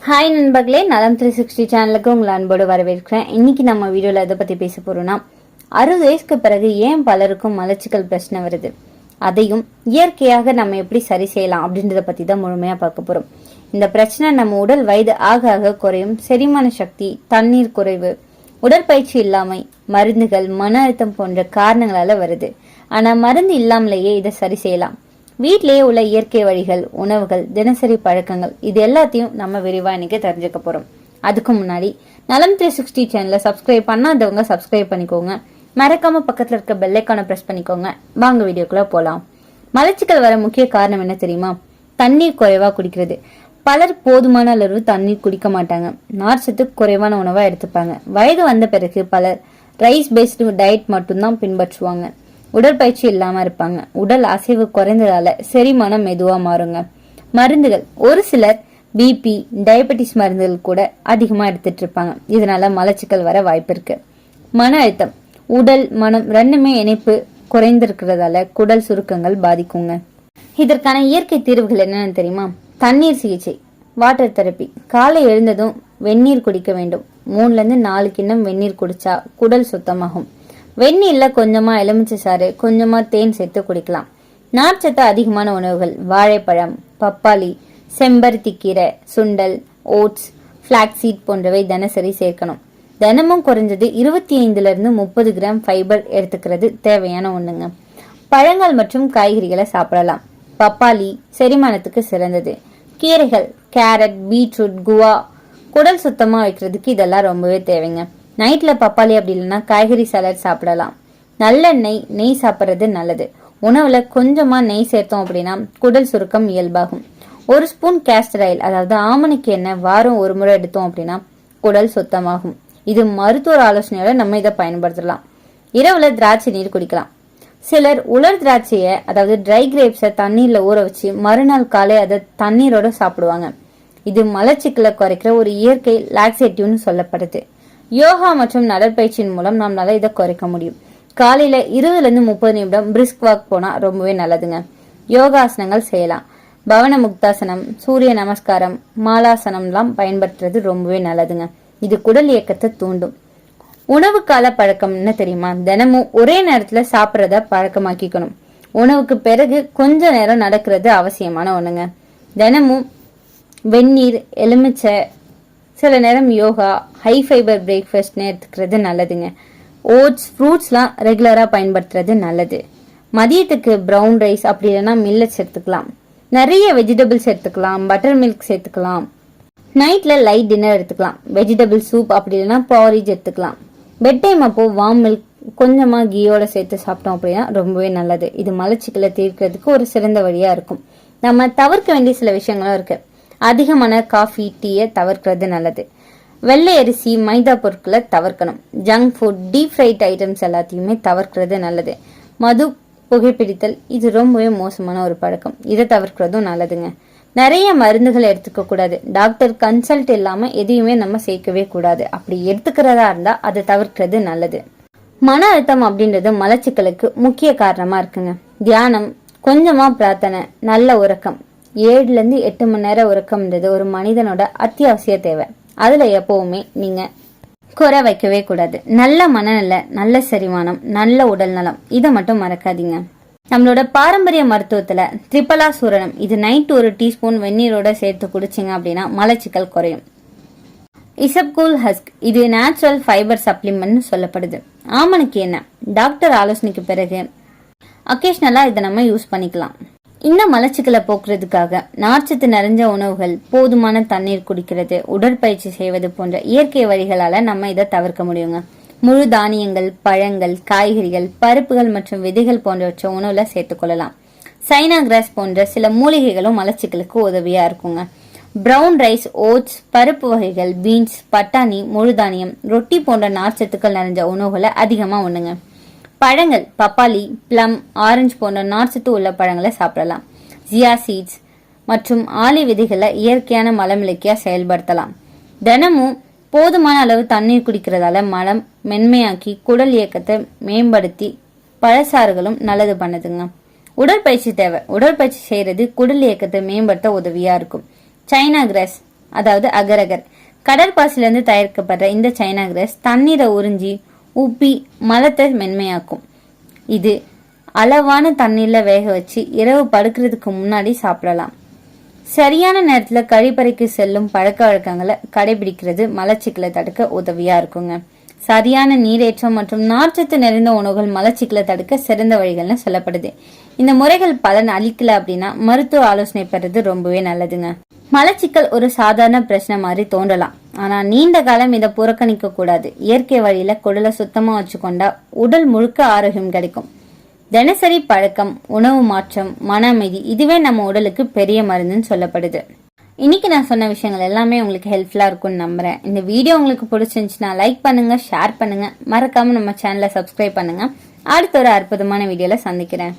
Hi நண்பர்களே, நலம் 360 சேனலுக்கு உங்களை அன்போடு வரவேற்கிறேன். இன்னைக்கு நம்ம வீடியோல எதை பத்தி பேச போறோம்னா, 60 வயசுக்கு பிறகு ஏன் பலருக்கும் மலச்சிக்கல் பிரச்சனை வருது, அதையும் இயற்கையாக நம்ம எப்படி சரி செய்யலாம் அப்படின்றத பத்தி தான் முழுமையா பார்க்க போறோம். இந்த பிரச்சனை நம்ம உடல் வயது ஆக ஆக குறையும் செரிமான சக்தி, தண்ணீர் குறைவு, உடற்பயிற்சி இல்லாமை, மருந்துகள், மன அழுத்தம் போன்ற காரணங்களால வருது. ஆனா மருந்து இல்லாமலேயே இதை சரி செய்யலாம். வீட்டிலேயே உள்ள இயற்கை வழிகள், உணவுகள், தினசரி பழக்கங்கள், இது எல்லாத்தையும் நம்ம விரிவா இன்னைக்கு தெரிஞ்சுக்க போறோம். அதுக்கு முன்னாடி நலம் 360 சேனலை சப்ஸ்கிரைப் பண்ணாதவங்க சப்ஸ்கிரைப் பண்ணிக்கோங்க. மறக்காம பக்கத்துல இருக்க பெல் ஐகானை பிரஸ் பண்ணிக்கோங்க. வாங்க வீடியோக்குள்ள போலாம். மலச்சிக்கல் வர முக்கிய காரணம் என்ன தெரியுமா? தண்ணீர் குறைவா குடிக்கிறது. பலர் போதுமான அளவு தண்ணீர் குடிக்க மாட்டாங்க. நார்ச்சத்து குறைவான உணவா எடுத்துப்பாங்க. வயது வந்த பிறகு பலர் ரைஸ் பேஸ்டு டயட் மட்டும்தான் பின்பற்றுவாங்க. உடற்பயிற்சி இல்லாம இருப்பாங்க. உடல் அசைவு குறைந்ததால செரிமானம் மெதுவா மாறுங்க. மருந்துகள், ஒரு சிலர் பிபி, டயபெட்டிஸ் மருந்துகள் கூட அதிகமா எடுத்துட்டு இருப்பாங்க. இதனால மலச்சிக்கல் வர வாய்ப்பு இருக்கு. மன அழுத்தம், உடல் மனம் ரெண்டுமே இணைப்பு குறைந்திருக்கிறதால குடல் சுருக்கங்கள் பாதிக்குங்க. இதற்கான இயற்கை தீர்வுகள் என்னன்னு தெரியுமா? தண்ணீர் சிகிச்சை, வாட்டர் தெரப்பி. காலை எழுந்ததும் வெந்நீர் குடிக்க வேண்டும். 3-4 கிண்ணம் வெந்நீர் குடிச்சா குடல் சுத்தமாகும். வெந்நீர்ல கொஞ்சமா எலுமிச்சை சாறு, கொஞ்சமா தேன் சேர்த்து குடிக்கலாம். நார்ச்சத்து அதிகமான உணவுகள், வாழைப்பழம், பப்பாளி, செம்பருத்தி கீரை, சுண்டல், ஓட்ஸ், பிளாக்சீட் போன்றவை தினசரி சேர்க்கணும். தினமும் குறைஞ்சது 25-30 கிராம் ஃபைபர் எடுத்துக்கிறது தேவையான ஒண்ணுங்க. பழங்கள் மற்றும் காய்கறிகளை சாப்பிடலாம். பப்பாளி செரிமானத்துக்கு சிறந்தது. கீரைகள், கேரட், பீட்ரூட், குவா குடல் சுத்தமா வைக்கிறதுக்கு இதெல்லாம் ரொம்பவே தேவைங்க. நைட்ல பப்பாளி அப்படி இல்லைன்னா காய்கறி சாலட் சாப்பிடலாம். நல்லெண்ணெய், நெய் சாப்பிட்றது நல்லது. உணவுல கொஞ்சமா நெய் சேர்த்தோம் அப்படின்னா குடல் சுருக்கம் இயல்பாகும். 1 ஸ்பூன் கேஸ்டர் ஆயில், அதாவது ஆமணக்கு எண்ணெய் வாரம் 1 முறை எடுத்தோம் அப்படின்னா குடல் சுத்தமாகும். இது மருத்துவர் ஆலோசனையோட நம்ம இதை பயன்படுத்தலாம். இரவுல திராட்சை நீர் குடிக்கலாம். சிலர் உலர் திராட்சைய, அதாவது ட்ரை கிரேப்ஸை தண்ணீர்ல ஊற வச்சு மறுநாள் காலை அதை தண்ணீரோட சாப்பிடுவாங்க. இது மலச்சிக்கலை குறைக்கிற ஒரு இயற்கை லாக்ஸேட்டிவ்னு சொல்லப்படுது. யோகா மற்றும் நடைப்பயிற்சியின் மூலம் நம்மளால இதை குறைக்க முடியும். காலையில 20-30 நிமிடம் பிரிஸ்க் வாக் போனா ரொம்பவே நல்லதுங்க. யோகாசனங்கள் செய்யலாம். பவன முக்தாசனம், சூரிய நமஸ்காரம், மாலாசனம் எல்லாம் பயன்படுத்துறது ரொம்பவே நல்லதுங்க. இது குடல் இயக்கத்தை தூண்டும். உணவு கால பழக்கம் என்ன தெரியுமா? தினமும் ஒரே நேரத்துல சாப்பிட்றத பழக்கமாக்கிக்கணும். உணவுக்கு பிறகு கொஞ்ச நேரம் நடக்கிறது அவசியமான ஒண்ணுங்க. தினமும் வெந்நீர், எலுமிச்சை, சில நேரம் யோகா, ஹை ஃபைபர் பிரேக்ஃபாஸ்ட்னு எடுத்துக்கிறது நல்லதுங்க. ஓட்ஸ், ஃப்ரூட்ஸ்லாம் ரெகுலரா பயன்படுத்துறது நல்லது. மதியத்துக்கு ப்ரௌன் ரைஸ் அப்படி இல்லைன்னா மில்லட்ஸ் எடுத்துக்கலாம். நிறைய வெஜிடபிள்ஸ் எடுத்துக்கலாம். பட்டர் மில்க் சேர்த்துக்கலாம். நைட்ல லைட் டின்னர் எடுத்துக்கலாம். வெஜிடபிள் சூப் அப்படி இல்லைன்னா பாரிஜ் எடுத்துக்கலாம். பெட் டைம் அப்போ வார்ம் மில்க் கொஞ்சமா கீயோட சேர்த்து சாப்பிட்டோம் அப்படின்னா ரொம்பவே நல்லது. இது மலச்சிக்கலை தீர்க்கிறதுக்கு ஒரு சிறந்த வழியா இருக்கும். நம்ம தவிர்க்க வேண்டிய சில விஷயங்களும் இருக்கு. அதிகமான காஃபி, டீயை தவிர்க்கிறது நல்லது. வெள்ளை அரிசி, மைதா பொருட்களை தவிர்க்கணும். Junk food, deep fried items எல்லாத்தையுமே தவிர்க்கிறது நல்லது. மது, புகைப்பிடித்தல், இது ரொம்பவே மோசமான ஒரு பழக்கம். இதை தவிர்க்கிறதும் நல்லதுங்க. நிறைய மருந்துகள் எடுத்துக்க கூடாது. டாக்டர் கன்சல்ட் இல்லாம எதையுமே நம்ம சேர்க்கவே கூடாது. அப்படி எடுத்துக்கிறதா இருந்தா அதை தவிர்க்கிறது நல்லது. மன அழுத்தம் அப்படின்றது மலச்சிக்கலுக்கு முக்கிய காரணமா இருக்குங்க. தியானம், கொஞ்சமா பிரார்த்தனை, நல்ல உறக்கம், 7-8 மணி நேரம் உறக்கம்ன்றது ஒரு மனிதனோட அத்தியாவசிய தேவை. அதுல எப்பவுமே நீங்க குறை வைக்கவே கூடாது. நல்ல மனநல, நல்ல செரிமானம், நல்ல உடல் நலம், இதை மட்டும் மறக்காதீங்க. நம்மளோட பாரம்பரிய மருத்துவத்துல திரிபலா சூரணம், இது நைட் 1 டீஸ்பூன் வெந்நீரோட சேர்த்து குடிச்சிங்க அப்படின்னா மலச்சிக்கல் குறையும். இசப்கூல் ஹஸ்க், இது நேச்சுரல் ஃபைபர் சப்ளிமெண்ட் சொல்லப்படுது. ஆமணக்கு எண்ணெய், டாக்டர் ஆலோசனைக்கு பிறகு அக்கேஷனலா இதை நம்ம யூஸ் பண்ணிக்கலாம். இந்த மலச்சிக்கலை போக்குறதுக்காக நார்ச்சத்து நிறைஞ்ச உணவுகள், போதுமான தண்ணீர் குடிக்கிறது, உடற்பயிற்சி செய்வது போன்ற இயற்கை வழிகளால நம்ம இதை தவிர்க்க முடியுங்க. முழு தானியங்கள், பழங்கள், காய்கறிகள், பருப்புகள் மற்றும் விதைகள் போன்றவற்றை உணவுல சேர்த்துக்கொள்ளலாம். சைனா கிராஸ் போன்ற சில மூலிகைகளும் மலச்சிக்கலுக்கு உதவியா இருக்குங்க. பிரவுன் ரைஸ், ஓட்ஸ், பருப்பு வகைகள், பீன்ஸ், பட்டாணி, முழு தானியம், ரொட்டி போன்ற நார்ச்சத்துக்கள் நிறைஞ்ச உணவுகளை அதிகமா உண்ணுங்க. பழங்கள், பப்பாளி, பிளம், ஆரஞ்சு போன்ற நார்ச்சத்து உள்ள பழங்களை சாப்பிடலாம். ஜியா சீட்ஸ் மற்றும் ஆலி விதைகளை இயற்கையான மலமிளக்கியா செயல்படுத்தலாம். தினமும் போதுமான அளவு தண்ணீர் குடிக்கிறதால மலம் மென்மையாக்கி குடல் இயக்கத்தை மேம்படுத்தி பழச்சாறுகளும் நல்லது பண்ணுதுங்க. உடற்பயிற்சி தேவை. உடற்பயிற்சி செய்யறது குடல் இயக்கத்தை மேம்படுத்த உதவியா இருக்கும். சைனா கிராஸ், அதாவது அகரகர். கடற்பாசிலிருந்து தயாரிக்கப்படுற இந்த சைனா கிராஸ் தண்ணீரை உறிஞ்சி உப்பி மலத்தை மென்மையாக்கும். இது அளவான தண்ணீர்ல வேக வச்சு இரவு படுக்கிறதுக்கு முன்னாடி சாப்பிடலாம். சரியான நேரத்துல கழிப்பறைக்கு செல்லும் பழக்க வழக்கங்களை கடைபிடிக்கிறது மலச்சிக்கலை தடுக்க உதவியா இருக்குங்க. சரியான நீரேற்றம் மற்றும் நார்ச்சத்து நிறைந்த உணவுகள் மலச்சிக்கலை தடுக்க சிறந்த வழிகள்னு சொல்லப்படுது. இந்த முறைகள் பலன் அளிக்கல அப்படின்னா மருத்துவ ஆலோசனை பெறது ரொம்பவே நல்லதுங்க. மலச்சிக்கல் ஒரு சாதாரண பிரச்சனை மாதிரி தோன்றலாம், ஆனா நீண்ட காலம் இதை புறக்கணிக்க கூடாது. இயற்கை வழியில குடலை சுத்தமா வச்சுக்கொண்டா உடல் முழுக்க ஆரோக்கியம் கிடைக்கும். தினசரி பழக்கம், உணவு மாற்றம், மன அமைதி இதுவே நம்ம உடலுக்கு பெரிய மருந்துன்னு சொல்லப்படுது. இன்னைக்கு நான் சொன்ன விஷயங்கள் எல்லாமே உங்களுக்கு ஹெல்ப்ஃபுல்லா இருக்கும்னு நம்புறேன். இந்த வீடியோ உங்களுக்கு பிடிச்சிருந்துச்சுன்னா லைக் பண்ணுங்க, ஷேர் பண்ணுங்க, மறக்காம நம்ம சேனலை சப்ஸ்கிரைப் பண்ணுங்க. அடுத்த ஒரு அற்புதமான வீடியோல சந்திக்கிறேன்.